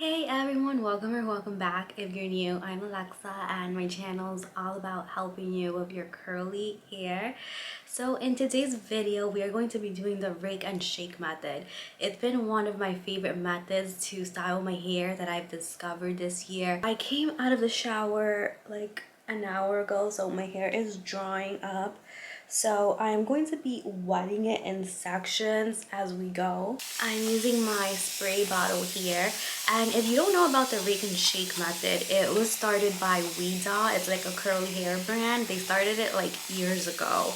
Hey everyone, welcome or welcome back. If you're new, I'm Alexa and my channel is all about helping you with your curly hair. So in today's video, we are going to be doing the rake and shake method. It's been one of my favorite methods to style my hair that I've discovered this year. I came out of the shower like an hour ago, so my hair is drying up. So I'm going to be wetting it in sections as we go. I'm using my spray bottle here. And if you don't know about the rake and shake method, it was started by Weeda. It's like a curly hair brand. They started it like years ago.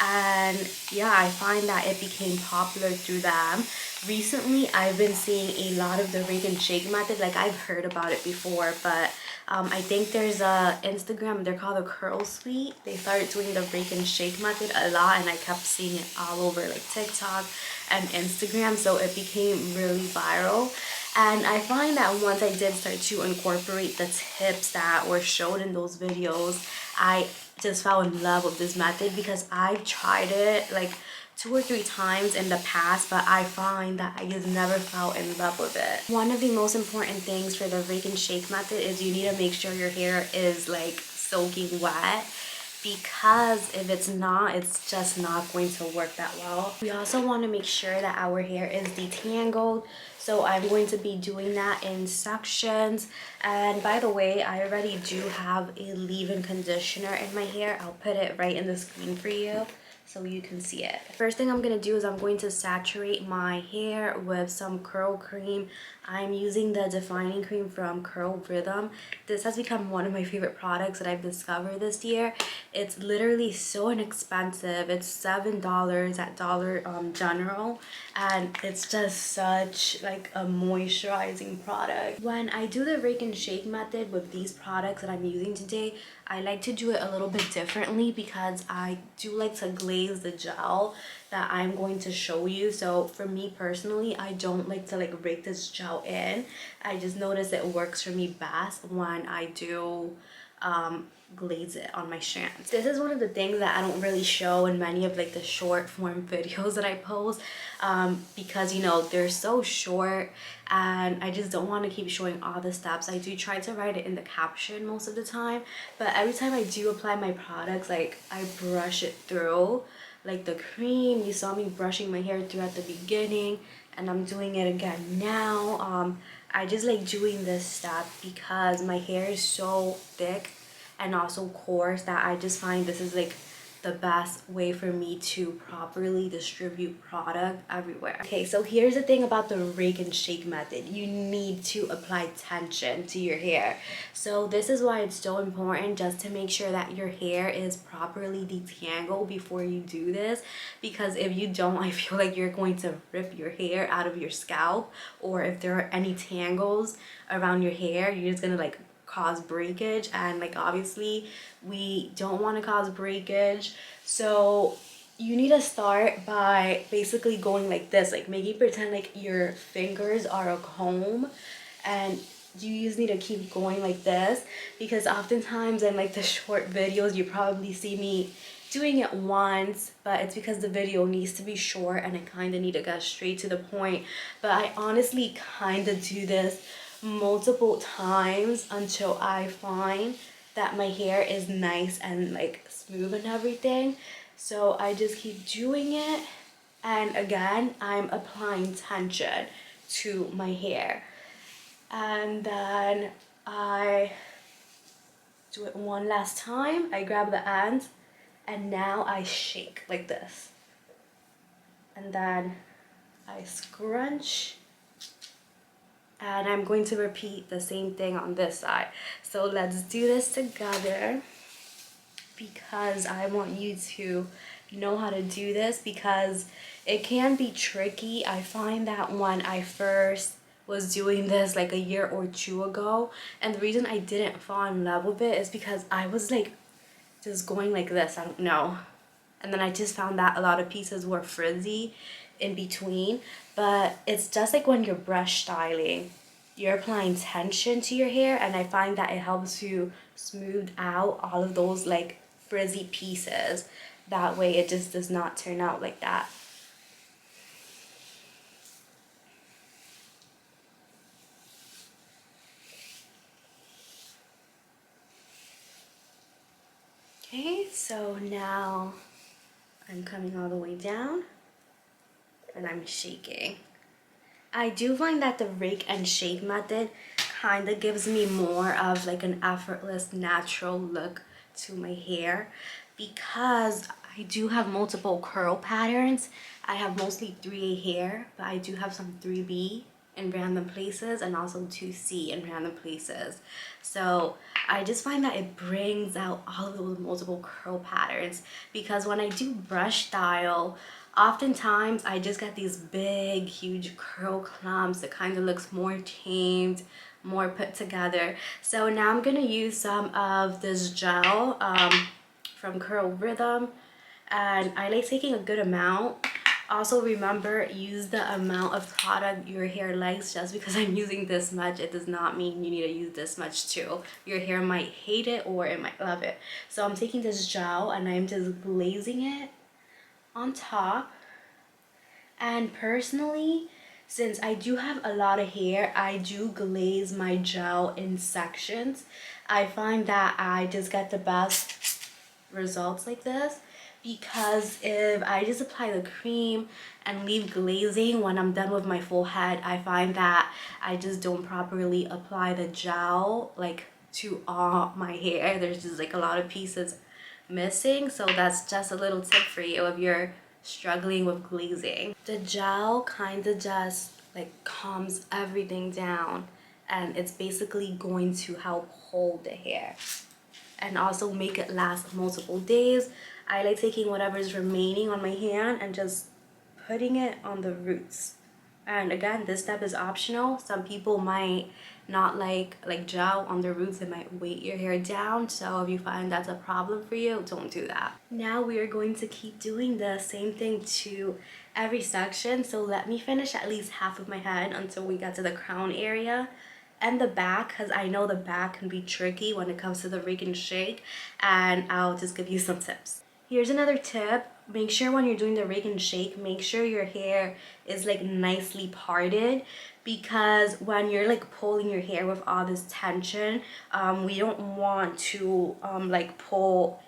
And yeah, I find that it became popular through them. Recently, I've been seeing a lot of the rake and shake method. Like I've heard about it before, but I think there's a Instagram, they're called the Curl Suite. They started doing the rake and shake method a lot and I kept seeing it all over like TikTok and Instagram, so it became really viral. And I find that once I did start to incorporate the tips that were shown in those videos, I just fell in love with this method because I've tried it like 2 or 3 times in the past, but I find that I just never fell in love with it. One of the most important things for the rake and shake method is you need to make sure your hair is like soaking wet, because if it's not, it's just not going to work that well. We also want to make sure that our hair is detangled, so I'm going to be doing that in sections. And by the way, I already do have a leave-in conditioner in my hair. I'll put it right in the screen for you so you can see it. First thing I'm going to do is I'm going to saturate my hair with some curl cream. I'm using the defining cream from Curl Rhythm. This has become one of my favorite products that I've discovered this year. It's literally so inexpensive. It's $7 at Dollar General, and it's just such like a moisturizing product. When I do the rake and shake method with these products that I'm using today, I like to do it a little bit differently because I do like to glaze the gel that I'm going to show you. So for me personally, I don't like to like rake this gel in. I just notice it works for me best when I do glaze it on my strands. This is one of the things that I don't really show in many of like the short form videos that I post, because you know they're so short and I just don't want to keep showing all the steps. I do try to write it in the caption most of the time, but every time I do apply my products, like I brush it through like the cream. You saw me brushing my hair through at the beginning and I'm doing it again now. I just like doing this step because my hair is so thick and also coarse that I just find this is like the best way for me to properly distribute product everywhere. Okay, so here's the thing about the rake and shake method. You need to apply tension to your hair. So this is why it's so important just to make sure that your hair is properly detangled before you do this, because if you don't, I feel like you're going to rip your hair out of your scalp, or if there are any tangles around your hair, you're just gonna like cause breakage, and like obviously we don't want to cause breakage. So you need to start by basically going like this, like making pretend like your fingers are a comb, and you just need to keep going like this, because oftentimes in like the short videos you probably see me doing it once, but it's because the video needs to be short and I kind of need to get straight to the point. But I honestly kind of do this multiple times until I find that my hair is nice and like smooth and everything. So I just keep doing it, and again I'm applying tension to my hair, and then I do it one last time. I grab the ends and now I shake like this, and then I scrunch, and I'm going to repeat the same thing on this side. So let's do this together, because I want you to know how to do this, because it can be tricky. I find that when I first was doing this like a year or two ago, and the reason I didn't fall in love with it is because I was like just going like this, I don't know, and then I just found that a lot of pieces were frizzy in between. But it's just like when you're brush styling, you're applying tension to your hair, and I find that it helps you smooth out all of those like frizzy pieces. That way it just does not turn out like that. Okay, so now I'm coming all the way down and I'm shaking. I do find that the rake and shake method kind of gives me more of like an effortless, natural look to my hair because I do have multiple curl patterns. I have mostly 3A hair, but I do have some 3B in random places and also 2C in random places. So I just find that it brings out all of those multiple curl patterns because when I do brush style, oftentimes I just get these big, huge curl clumps. It kind of looks more tamed, more put together. So now I'm gonna use some of this gel from Curl Rhythm, and I like taking a good amount. Also remember, use the amount of product your hair likes. Just because I'm using this much, it does not mean you need to use this much too. Your hair might hate it or it might love it. So I'm taking this gel and I'm just glazing it on top. And personally, since I do have a lot of hair, I do glaze my gel in sections. I find that I just get the best results like this because if I just apply the cream and leave glazing when I'm done with my full head, I find that I just don't properly apply the gel like to all my hair. There's just like a lot of pieces missing. So that's just a little tip for you if you're struggling with glazing. The gel kind of just like calms everything down, and it's basically going to help hold the hair and also make it last multiple days. I like taking whatever's remaining on my hand and just putting it on the roots. And again, this step is optional. Some people might not like gel on the roots. It might weight your hair down. So if you find that's a problem for you, don't do that. Now we are going to keep doing the same thing to every section. So let me finish at least half of my head until we get to the crown area and the back, because I know the back can be tricky when it comes to the rake and shake, and I'll just give you some tips. Here's another tip. Make sure when you're doing the rake and shake, make sure your hair is like nicely parted, because when you're like pulling your hair with all this tension, we don't want to like pull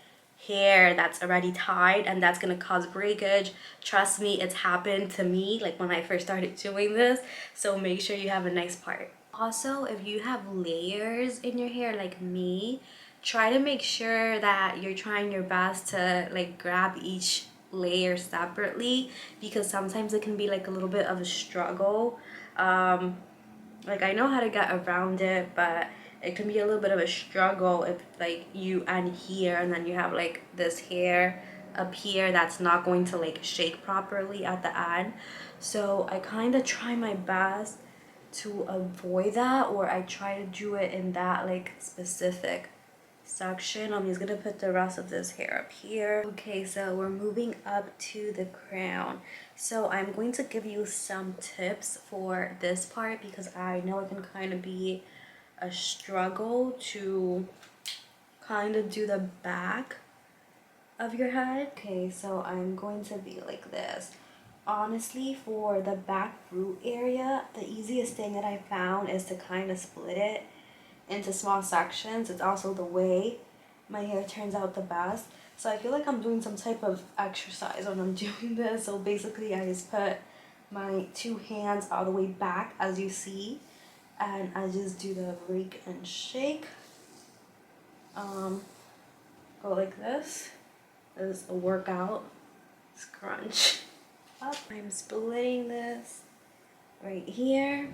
hair that's already tied, and that's gonna cause breakage. Trust me, it's happened to me like when I first started doing this. So make sure you have a nice part. Also, if you have layers in your hair like me, try to make sure that you're trying your best to like grab each layer separately, because sometimes it can be like a little bit of a struggle. Like I know how to get around it, but it can be a little bit of a struggle if like you end here and then you have like this hair up here that's not going to like shake properly at the end. So I kind of try my best to avoid that, or I try to do it in that like specific section. I'm just gonna put the rest of this hair up here. Okay, so we're moving up to the crown. So I'm going to give you some tips for this part because I know it can kind of be a struggle to kind of do the back of your head. Okay, so I'm going to be like this. Honestly, for the back root area, the easiest thing that I found is to kind of split it into small sections. It's also the way my hair turns out the best. So I feel like I'm doing some type of exercise when I'm doing this. So basically I just put my two hands all the way back, as you see, and I just do the rake and shake. Go like this. This is a workout. Scrunch up. I'm splitting this right here.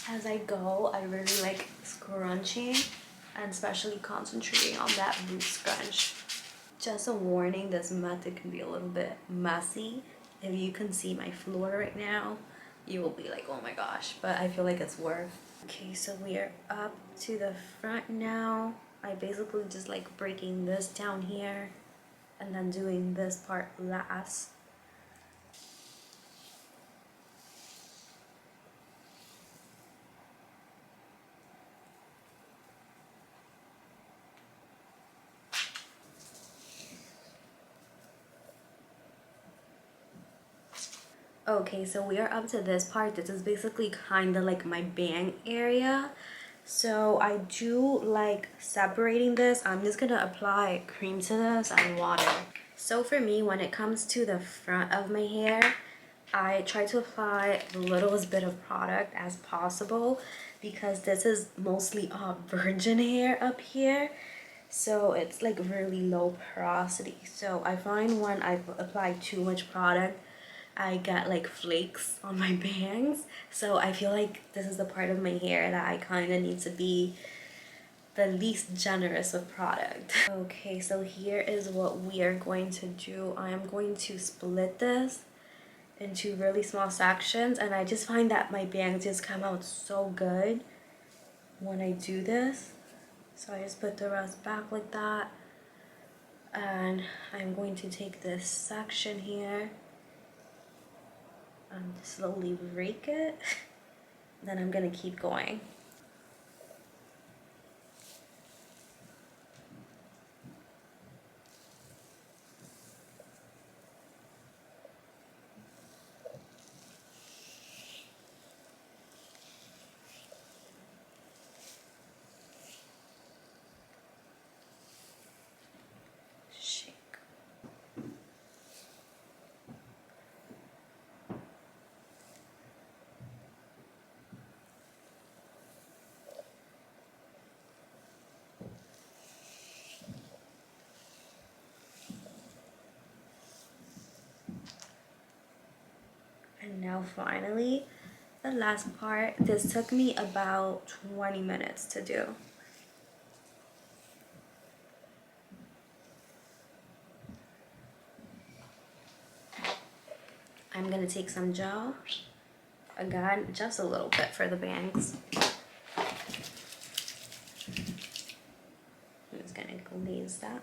As I go, I really like scrunching and especially concentrating on that root scrunch. Just a warning, this method can be a little bit messy. If you can see my floor right now, you will be like, oh my gosh, but I feel like it's worth. Okay, so we are up to the front now. I basically just like breaking this down here and then doing this part last. Okay, so we are up to this part. This is basically kind of like my bang area. So I do like separating this. I'm just gonna apply cream to this and water. So for me, when it comes to the front of my hair, I try to apply the littlest bit of product as possible because this is mostly virgin hair up here. So it's like really low porosity. So I find when I apply too much product, I get like flakes on my bangs. So I feel like this is the part of my hair that I kind of need to be the least generous with product. Okay, so here is what we are going to do. I am going to split this into really small sections, and I just find that my bangs just come out so good when I do this. So I just put the rest back like that, and I'm going to take this section here and slowly rake it. Then I'm gonna keep going. Shake. And now finally, the last part. This took me about 20 minutes to do. I'm gonna take some gel. Again, just a little bit for the bangs. I'm just gonna glaze that.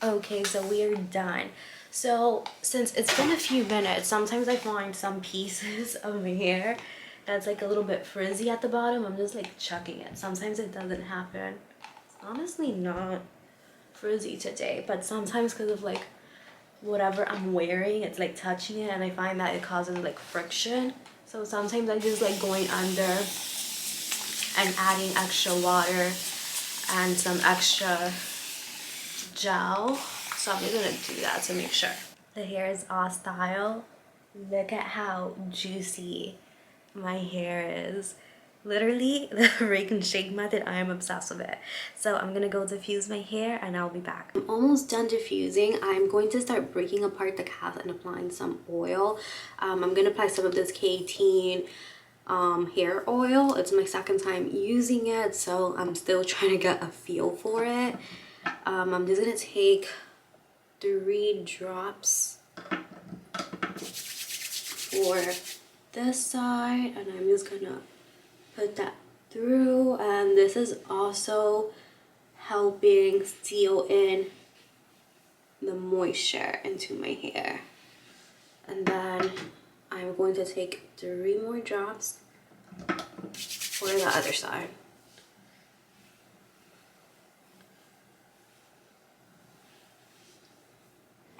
Okay, so we are done. So since it's been a few minutes, sometimes I find some pieces of hair that's like a little bit frizzy at the bottom. I'm just like chucking it. Sometimes it doesn't happen. It's honestly not frizzy today, but sometimes because of like whatever I'm wearing, it's like touching it, and I find that it causes like friction. So sometimes I just like going under and adding extra water and some extra gel. So I'm just gonna do that to make sure. The hair is all style. Look at how juicy my hair is. Literally, the rake and shake method, I am obsessed with it. So I'm gonna go diffuse my hair and I'll be back. I'm almost done diffusing. I'm going to start breaking apart the calf and applying some oil. I'm gonna apply some of this K18 hair oil. It's my second time using it, so I'm still trying to get a feel for it. I'm just gonna take 3 drops for this side, and I'm just gonna put that through, and this is also helping seal in the moisture into my hair. And then I'm going to take 3 more drops for the other side.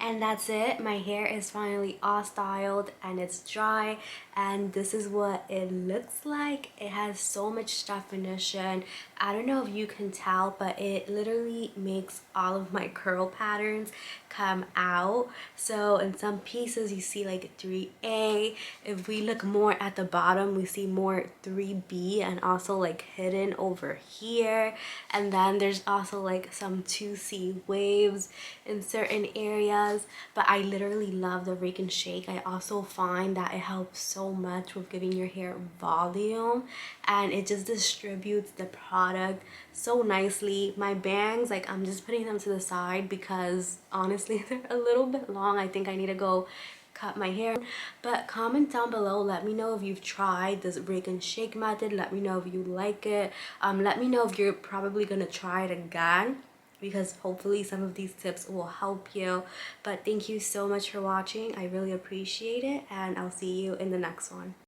And that's it. My hair is finally all styled and it's dry, and this is what it looks like. It has so much definition. I don't know if you can tell, but it literally makes all of my curl patterns come out. So in some pieces you see like 3A. If we look more at the bottom, we see more 3B, and also like hidden over here. And then there's also like some 2C waves in certain areas. But I literally love the rake and shake. I also find that it helps so much with giving your hair volume, and it just distributes the product so nicely. My bangs, like, I'm just putting them to the side because honestly they're a little bit long. I think I need to go cut my hair. But comment down below, let me know if you've tried this rake and shake method. Let me know if you like it. Let me know if you're probably gonna try it again, because hopefully some of these tips will help you. But thank you so much for watching. I really appreciate it, and I'll see you in the next one.